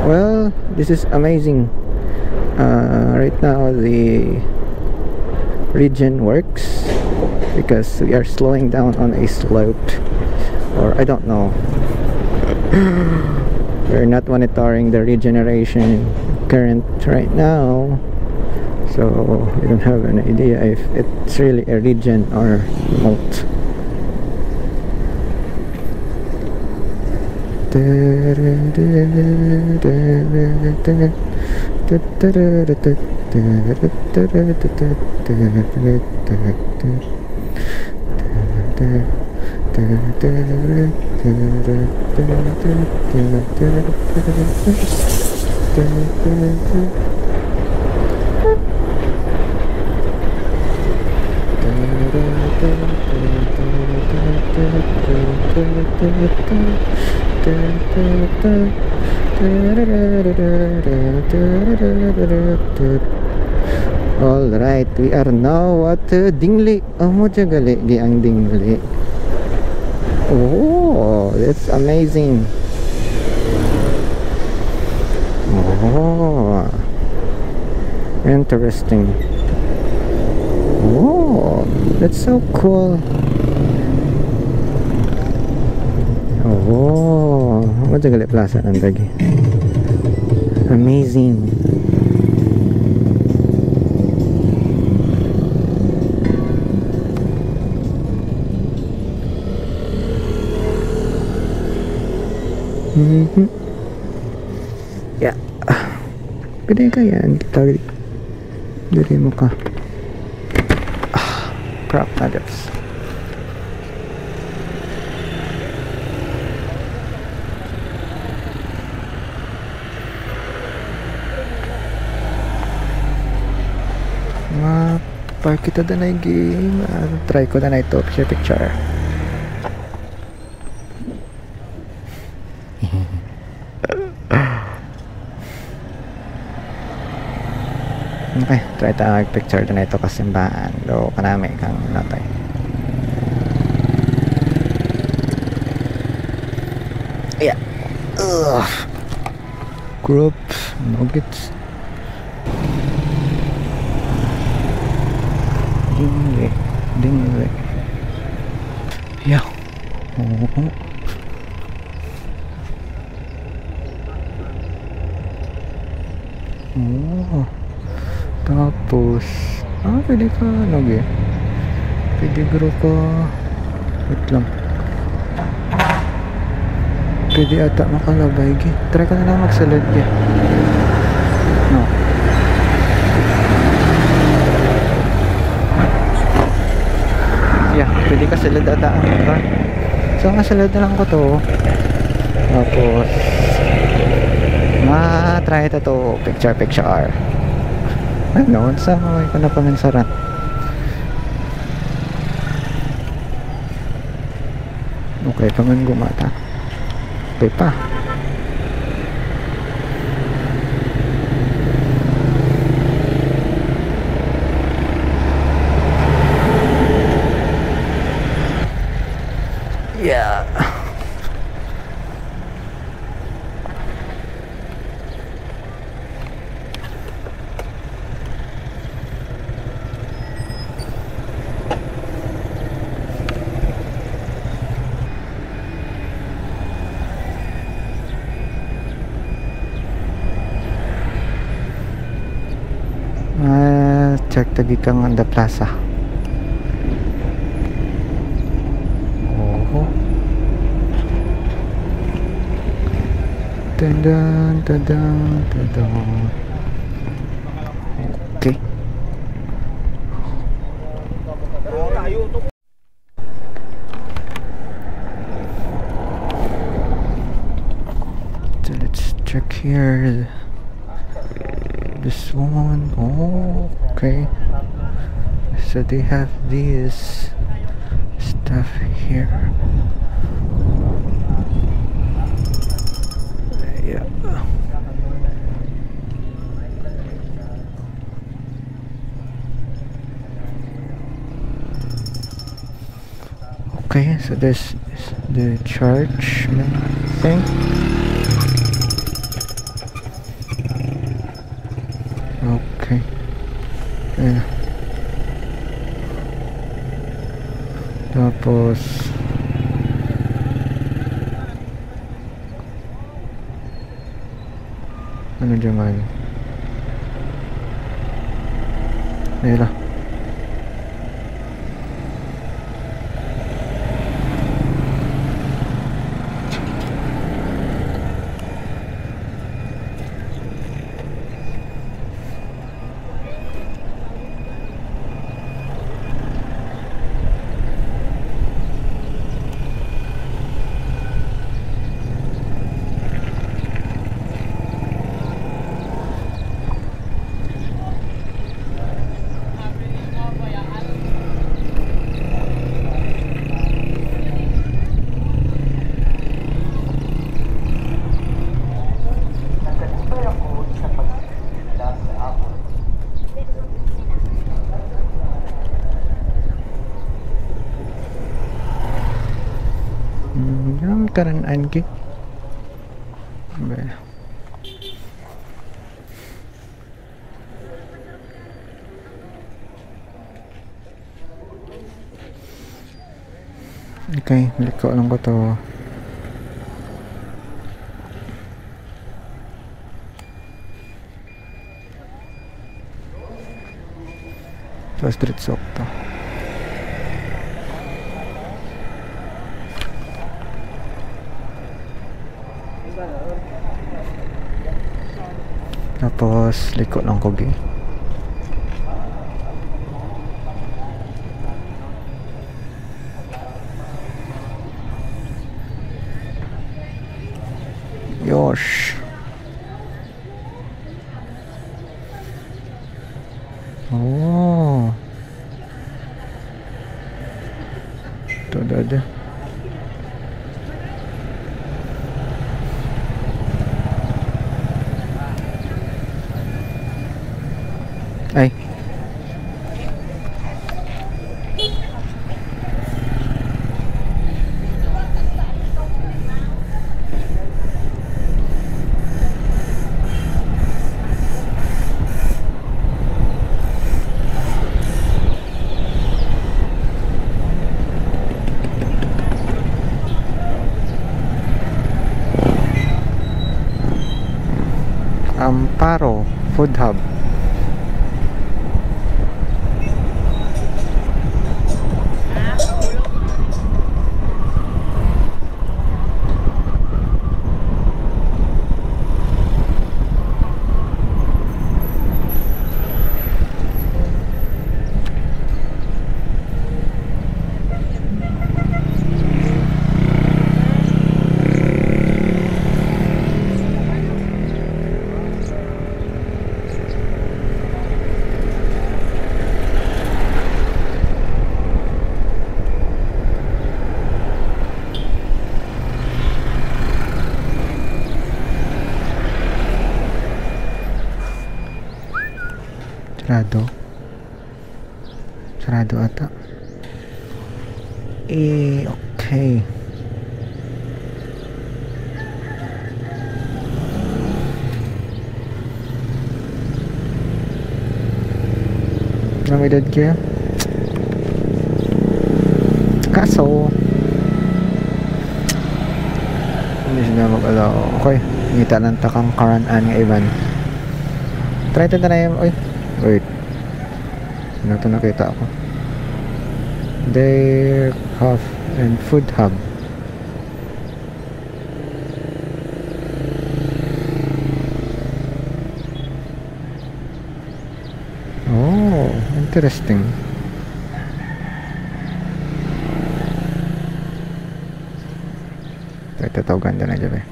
well, this is amazing. Right now the regen works because we are slowing down on a slope, or I don't know. We're not monitoring the regeneration current right now, so we don't have an idea if it's really a regen or molt. Alright, we are now at Dingli. Amo jagali di ang Dingli. Oh, that's amazing. Oh, interesting. Oh, that's so cool. Oh, amo jagali plaza ng dagi. Amazing. Yeah. Gede ka yan. Kita diri mo ka. Crap nuggets. Park kita na game. Try ko na ito picture. Okay, try tayo mag-picture na ito kasimbahan. Do kanami kang natay. Yeah. Group nuggets. Dingli. Yeah. Tapos pwede ka pwede garo ka wait lang, pwede ata makalabay try ka na lang magsalad no. Yeah, pwede ka salad ata so nga salad na lang ko to, tapos try ito to picture ano, sa may ko na paminsaran. Okay, pangan gumata. Okay pa. check tagi kang the plaza. Oh. Tadan, tadan, tadan. Okay. So let's check here. This one. Oh, okay. So they have this stuff here. Yeah. Okay, so this is the church, I think. Okay. Yeah. Tapos ano dyan? Ayun lang. Karaan ke? Okay, liko lang ko to. Tapos diretso to. Tapos liko lang ko gi. Yosh. Oh. Ito dada. Ay. Amparo Food Hub. Sarado ata. Okay. Namidad kaya kaso hindi sila mag-alaw. Okay, ngita ng takang karanaan nga iban. Try to na yun. Oy, wait. Ano ito nakita ako? Their Hub and Food Hub. Oh, interesting. Ito ganda na dyan eh.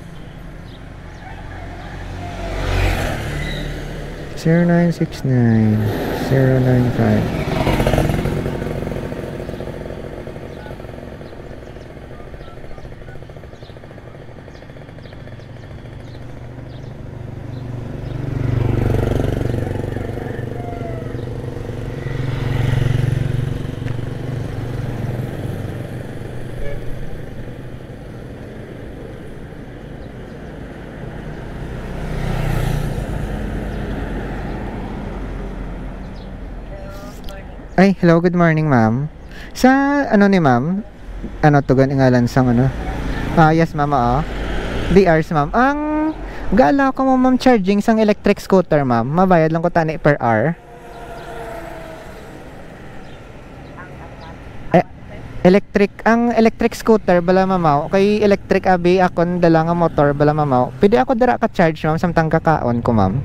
0969 095. Ay, hello, good morning, ma'am. Sa, ano ni ma'am? Ano to, ngalan sang ano? Yes, ma'am, DRs, ma'am. Ang gala ko mo, ma'am, charging sang electric scooter, ma'am. Mabayad lang ko tani per hour. Ang electric scooter, bala mamaw. Kay electric abi, akon dala nga motor, bala mamaw. Pwede ako dira ka charge, ma'am, samtang kakaon ko, ma'am.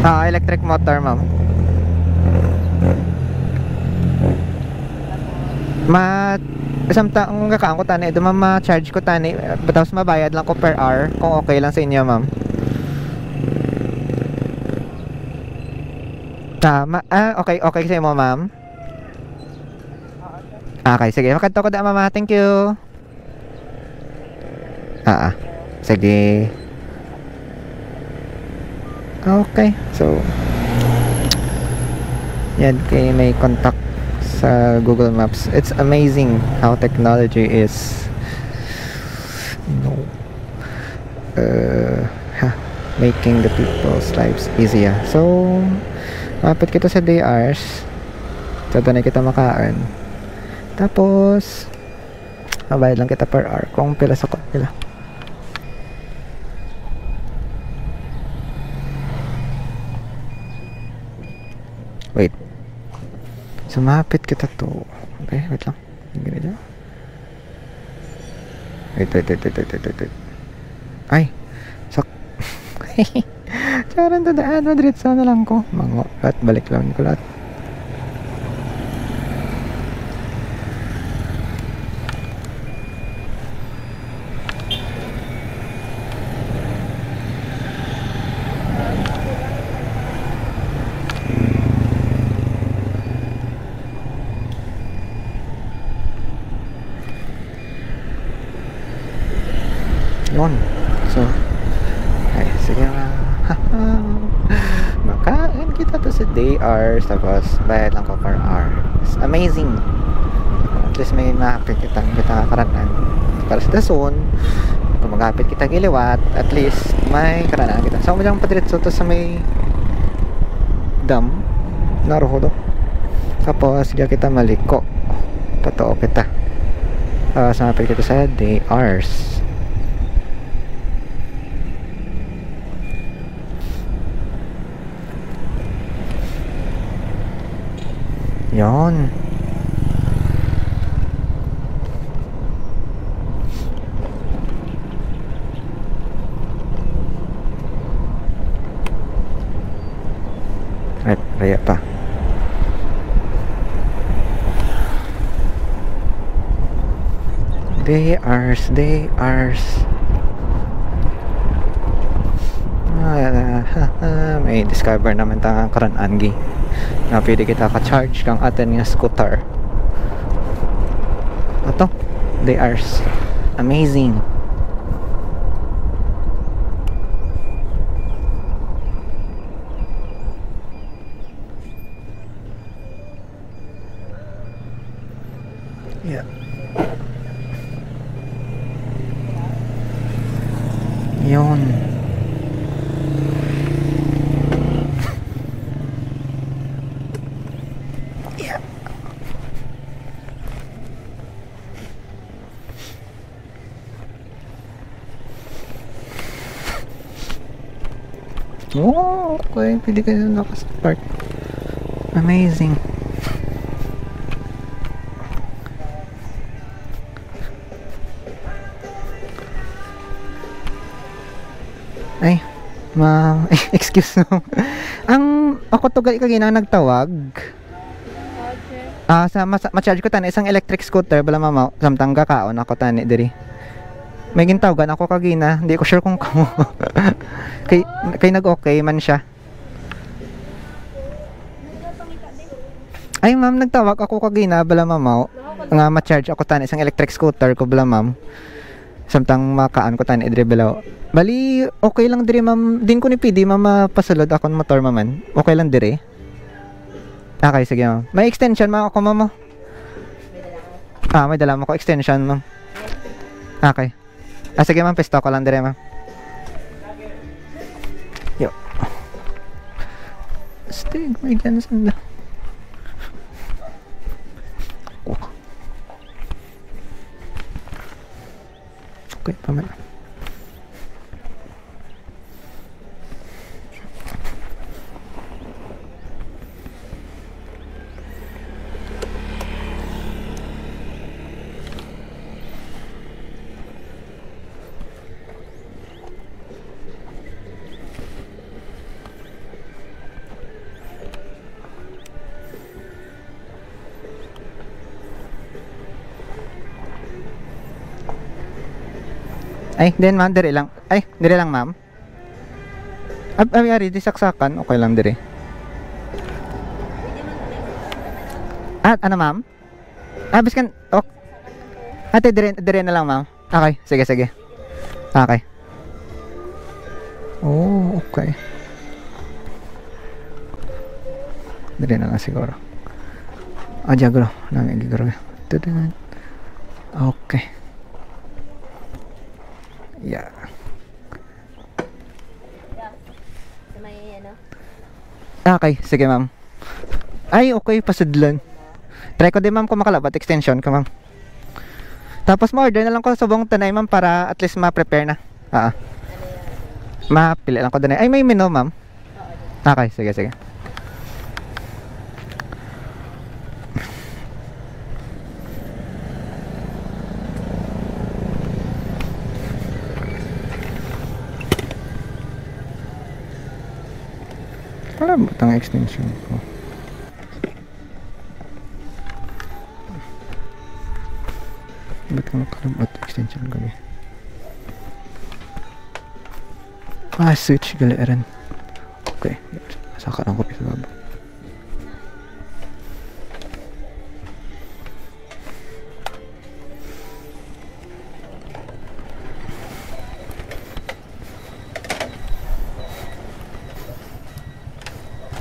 Electric motor, ma'am. Samtang kakaon ko tani, do ma'am, ma-charge ko tani, tapos mabayad lang ko per hour, kung okay lang sa inyo, ma'am. Okay sa inyo, ma'am. Okay, sige. Makadto ko da, ma'am. Thank you. Sige. Okay, so yan, kay may contact sa Google Maps. It's amazing how technology is, making the people's lives easier. So, mapit kita sa DRs. So, doon na kita makaan. Tapos, mabayad lang kita per hour kung pila sa pila. Wait. Sumapit kita to. Okay, wait lang. Gini dyan. Wait. Ay! Sak. Charan to daan. Madrid sana lang ko. Mango. At balik lang ko lahat. Yun. So, ay, sige nga. Makain kita to sa DRs, tapos bayad lang ko per hour. It's amazing. At least may makakit kita karanan. Para sa dason, kung magapit kita giliwat, at least may karanan kita. So, mo dyan patiritso to sa may dam. Naruhodo. Tapos, diya kita maliko. Totoo kita. Sumapit kita sa DRs. Yon. Right, raya pa. They are. May discover naman tanga karan Angie. Na pwede kita ka-charge kang atin nga scooter. Ito, they are amazing. Yeah. Yun. Oh, okay. Pwede ka na nakastart. Amazing. Ay, excuse no. Ako to gali kagina nagtawag. Ma-charge ko tani isang electric scooter bala mama samtang gakaon ako tani diri. May gintawagan ako kagina, hindi ko sure kung kamo. kay nag-okay man siya. Ay ma'am, nagtawag ako kagina bala mama nga ma-charge ako tani isang electric scooter ko bala ma'am. Samtang makaan ko tani diri bala. Bali, okay lang diri ma'am. Din ko ni PD ma'am mapasulod akong motor maman. Okay lang diri. Okay, sige ma'am. May extension ma'am ako ma'am. May dala mo ko extension ma'am. Okay. Sige ma'am, pesto ko lang diri ma'am. Yo. Stig, may dyan saan lang. Okay, paman. Ay, then ma'am, dire lang. Ay, dire lang ma'am. Ari, di saksakan. Okay lang dire. Ano ma'am? Biskan, ok. Ate, dire na lang ma'am. Okay, sige. Okay. Oh, okay. Dire na lang siguro. Jagro. Namin gigaro. Okay. Yeah. Okay, sige ma'am. Ay, okay, pasidlan. Try ko din ma'am kung makalabat extension ko ma'am. Tapos ma-order na lang ko sa buong tanay ma'am para at least ma-prepare na. Mapili lang ko din. Ay, may menu ma'am. Okay, sige. Alam mo itong extension ko. Ba't ka nakalabat extension ko eh? Switch galiran. Okay, saka lang ko sa baba.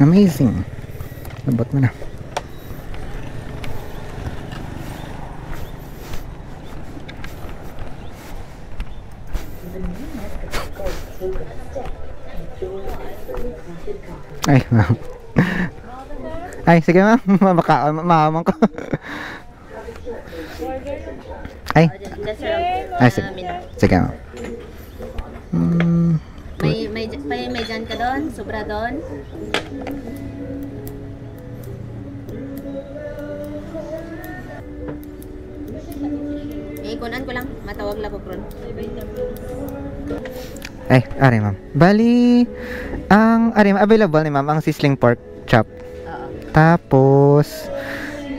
Amazing. Labot mo na. Ay, ma'am. Ay, sige ma'am. Makaman ko. Ay. Sige. Sige ma'am. May dyan ka doon? Sobra doon? Ikunan ko lang. Matawag lang ko kron. Ay, ari ma'am. Bali, ari available ni ma'am ang sizzling pork chop. Tapos,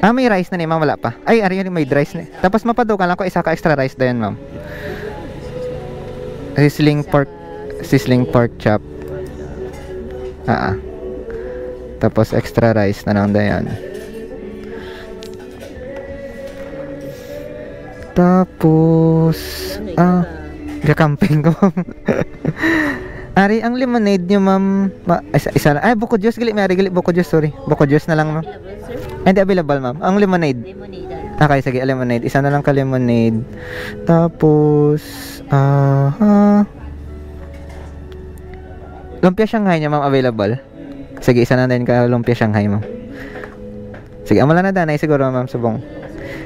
may rice na ni ma'am, wala pa. Ay, ari yun, may rice na. Tapos mapadukan lang ko isa ka extra rice dayon ma'am. Sizzling pork chop. Tapos extra rice na lang dayon. Tapos, gakamping ko ma'am. Ari, ang lemonade nyo ma'am, isa lang. Ay, buko juice, gali buko juice, sorry. Buko juice na lang ma'am. Hindi available ma'am. Ang lemonade. Okay, sige, lemonade. Isa na lang ka lemonade. Tapos, lumpia Shanghai niya ma'am available. Sige, isa na din ka lumpia Shanghai ma'am. Sige, amala na danay siguro ma'am subong.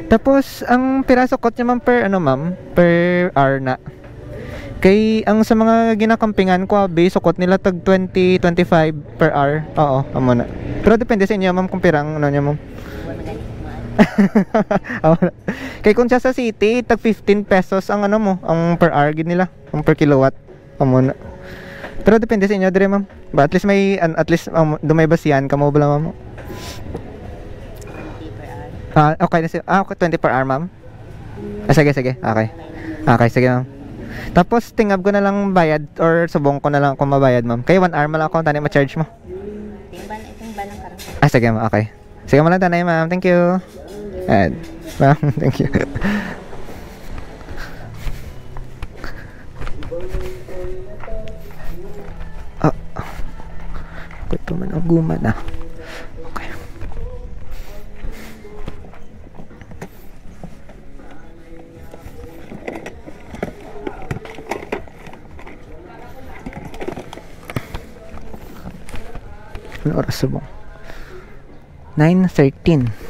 Tapos, ang piraso kot niya ma'am per hour na Kay ang sa mga ginakampingan ko, base sukot nila tag 20, 25 per hour. Oo, amo na. Pero depende sa inyo, ma'am, kung pirang ano niya, ma'am. Kay kung siya sa city, tag 15 pesos ang ano mo, ang per hour gid nila, ang per kilowatt. Amo na. Pero depende sa inyo dire, ma'am. Ba at least may at least dumay basihan kamo bala, ma'am. 20 per hour. Okay na okay, 20 per hour, ma'am. Sige. Okay. Okay, sige, ma'am. Tapos tingab ko na lang bayad or subong ko na lang kung mabayad, ma'am. Kay 1 hour man lang ako tani ma-charge mo. Tingban lang karon. Sige, ma'am. Okay. Sige mo lang tanay, ma'am. Thank you. Ma'am, thank you. Ito man ang guma na. Okay. Ano oras ba? 9:13.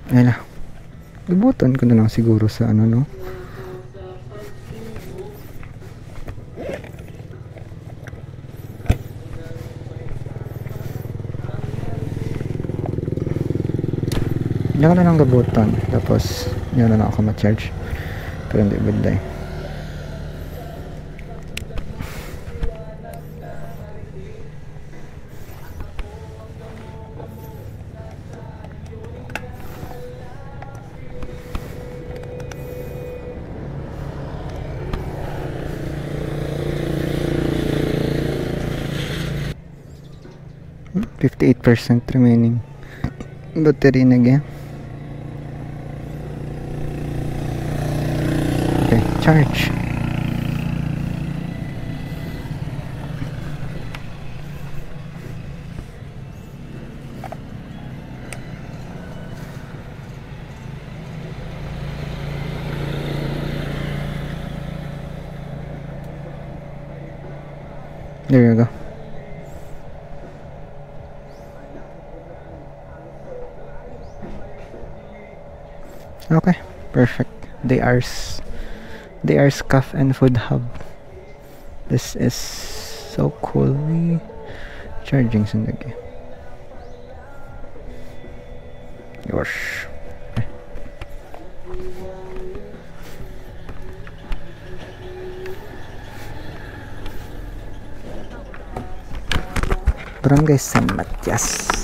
Ayun na. Ibutan ko na lang siguro sa ano, no? Diyan ko na lang gabutan. Tapos, yun na lang ako ma-charge. Pero hindi biday. Hmm, 58% remaining battery na again. Okay, charge. There you go. Okay, perfect. They are Cafe and Food Hub. This is so cool. Charging sandagi. Yosh. Barangay San Matias.